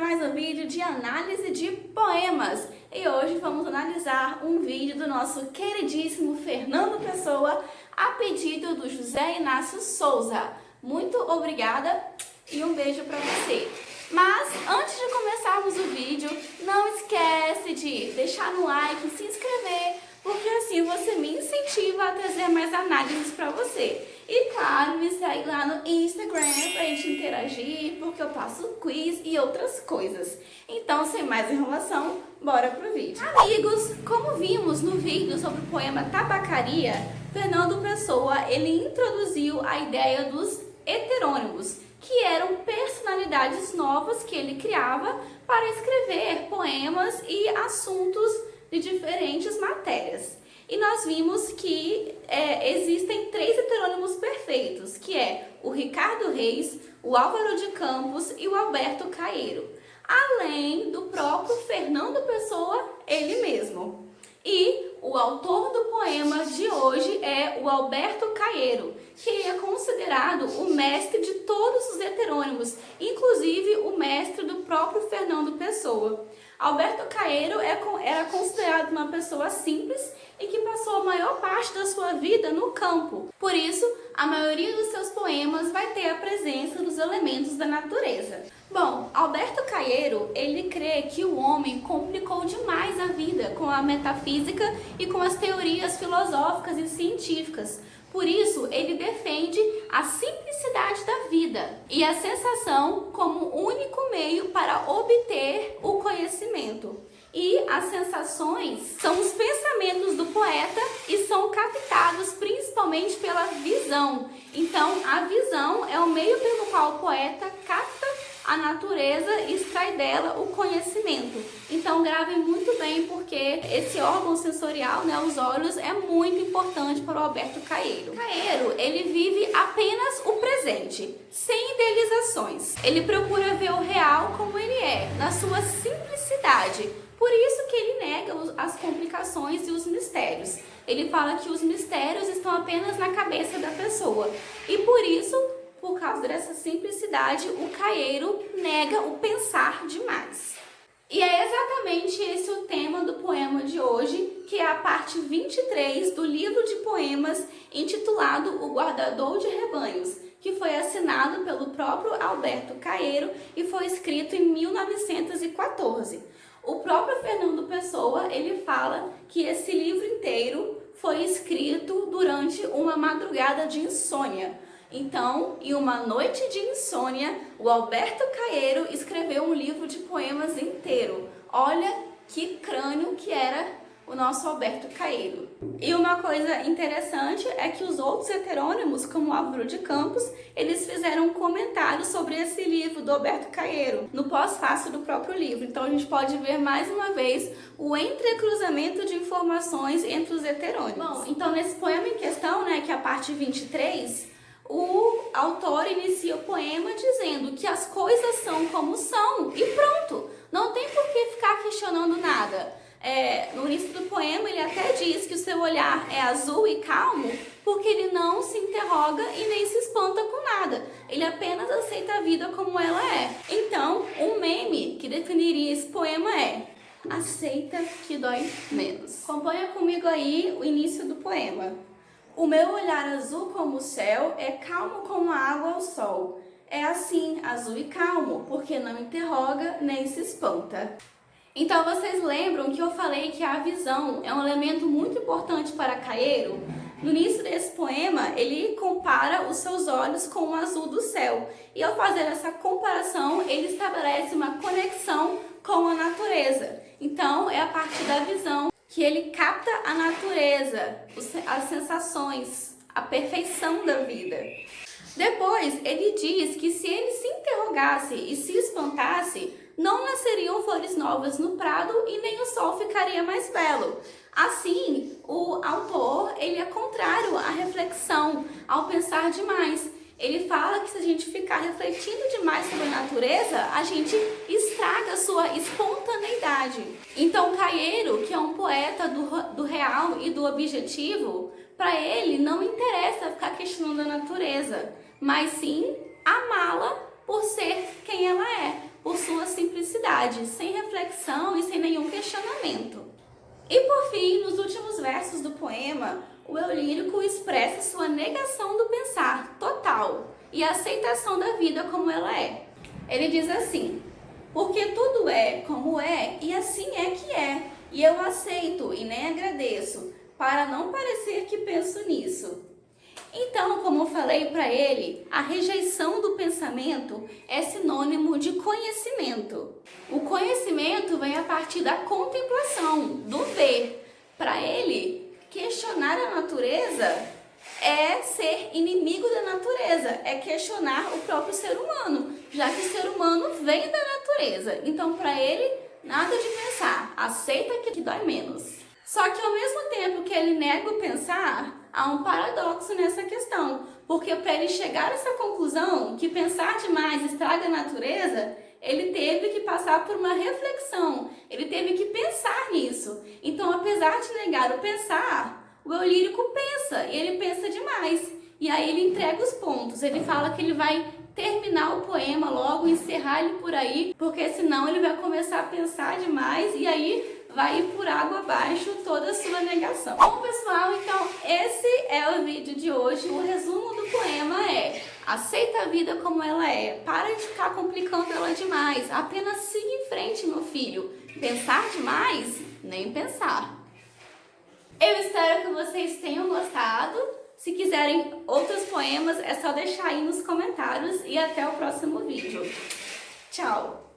mais um vídeo de análise de poemas. E hoje vamos analisar um vídeo do nosso queridíssimo Fernando Pessoa, a pedido do José Inácio Souza. Muito obrigada e um beijo pra você. Mas antes de começarmos o vídeo, não esquece de deixar no like, se inscrever, porque assim você me incentiva a trazer mais análises pra você. E claro, me segue lá no Instagram pra gente interagir, porque eu passo quiz e outras coisas. Então, sem mais enrolação, bora pro vídeo. Amigos, como vimos no vídeo sobre o poema Tabacaria, Fernando Pessoa, ele introduziu a ideia dos heterônimos, que eram personalidades novas que ele criava para escrever poemas e assuntos de diferentes matérias. E nós vimos que existem três heterônimos perfeitos, que é o Ricardo Reis, o Álvaro de Campos e o Alberto Caeiro, além do próprio Fernando Pessoa, ele mesmo. E o autor do poema de hoje é o Alberto Caeiro, que é considerado o mestre de todos os heterônimos, inclusive o mestre do próprio Fernando Pessoa. Alberto Caeiro era considerado uma pessoa simples e que passou a maior parte da sua vida no campo. Por isso, a maioria dos seus poemas vai ter a presença dos elementos da natureza. Bom, Alberto Caeiro, ele crê que o homem complicou demais a vida com a metafísica e com as teorias filosóficas e científicas. Por isso, ele defende a simplicidade da vida e a sensação como único meio para obter o conhecimento. E as sensações são os pensamentos do poeta e são captados principalmente pela visão. Então, a visão é o meio pelo qual o poeta capta a natureza e extrai dela o conhecimento. Então gravem muito bem, porque esse órgão sensorial, os olhos, é muito importante para o Alberto Caeiro. Caeiro, ele vive apenas o presente, sem idealizações. Ele procura ver o real como ele é, na sua simplicidade. Por isso que ele nega as complicações e os mistérios. Ele fala que os mistérios estão apenas na cabeça da pessoa. E por isso, por causa dessa simplicidade, o Caeiro nega o pensar demais. E é exatamente esse o tema do poema de hoje, que é a parte 23 do livro de poemas intitulado O Guardador de Rebanhos, que foi assinado pelo próprio Alberto Caeiro e foi escrito em 1914. O próprio Fernando Pessoa, ele fala que esse livro inteiro foi escrito durante uma madrugada de insônia. Então, em uma noite de insônia, o Alberto Caeiro escreveu um livro de poemas inteiro. Olha que crânio que era o nosso Alberto Caeiro. E uma coisa interessante é que os outros heterônimos, como Álvaro de Campos, eles fizeram um comentário sobre esse livro do Alberto Caeiro, no pós-fácio do próprio livro. Então a gente pode ver mais uma vez o entrecruzamento de informações entre os heterônimos. Bom, então nesse poema em questão, que é a parte 23, o autor inicia o poema dizendo que as coisas são como são e pronto, não tem por que ficar questionando nada. No início do poema ele até diz que o seu olhar é azul e calmo porque ele não se interroga e nem se espanta com nada, ele apenas aceita a vida como ela é. Então, um meme que definiria esse poema é: aceita que dói menos. Acompanha comigo aí o início do poema. O meu olhar azul como o céu é calmo como a água ao sol. É assim, azul e calmo, porque não interroga nem se espanta. Então vocês lembram que eu falei que a visão é um elemento muito importante para Caeiro? No início desse poema, ele compara os seus olhos com o azul do céu. E ao fazer essa comparação, ele estabelece uma conexão com a natureza. Então é a partir da visão que ele capta a natureza, as sensações, a perfeição da vida. Depois, ele diz que se ele se interrogasse e se espantasse, não nasceriam flores novas no prado e nem o sol ficaria mais belo. Assim, o autor, ele é contrário à reflexão, ao pensar demais. Ele fala que se a gente ficar refletindo demais sobre a natureza, a gente estraga a sua espontaneidade. Então, Caeiro, que é um poeta do real e do objetivo, para ele não interessa ficar questionando a natureza, mas sim amá-la por ser quem ela é, por sua simplicidade. vontade, sem reflexão e sem nenhum questionamento. E por fim, nos últimos versos do poema, o eu lírico expressa sua negação do pensar total e a aceitação da vida como ela é. Ele diz assim: porque tudo é como é e assim é que é, e eu aceito e nem agradeço, para não parecer que penso nisso. Então, como eu falei para ele, a rejeição do pensamento é sinônimo de conhecimento. O conhecimento vem a partir da contemplação, do ver. Para ele, questionar a natureza é ser inimigo da natureza, é questionar o próprio ser humano, já que o ser humano vem da natureza. Então, para ele, nada de pensar, aceita que dói menos. Só que ao mesmo tempo que ele nega o pensar, há um paradoxo nessa questão, porque para ele chegar a essa conclusão, que pensar demais estraga a natureza, ele teve que passar por uma reflexão, ele teve que pensar nisso. Então, apesar de negar o pensar, o eu lírico pensa, e ele pensa demais. E aí ele entrega os pontos, ele fala que ele vai terminar o poema logo, encerrar ele por aí, porque senão ele vai começar a pensar demais e aí vai ir por água abaixo toda a sua negação. Bom, pessoal, então esse é o vídeo de hoje. O resumo do poema é: aceita a vida como ela é, para de ficar complicando ela demais, apenas siga em frente, meu filho. Pensar demais? Nem pensar. Eu espero que vocês tenham gostado. Se quiserem outros poemas, é só deixar aí nos comentários e até o próximo vídeo. Tchau!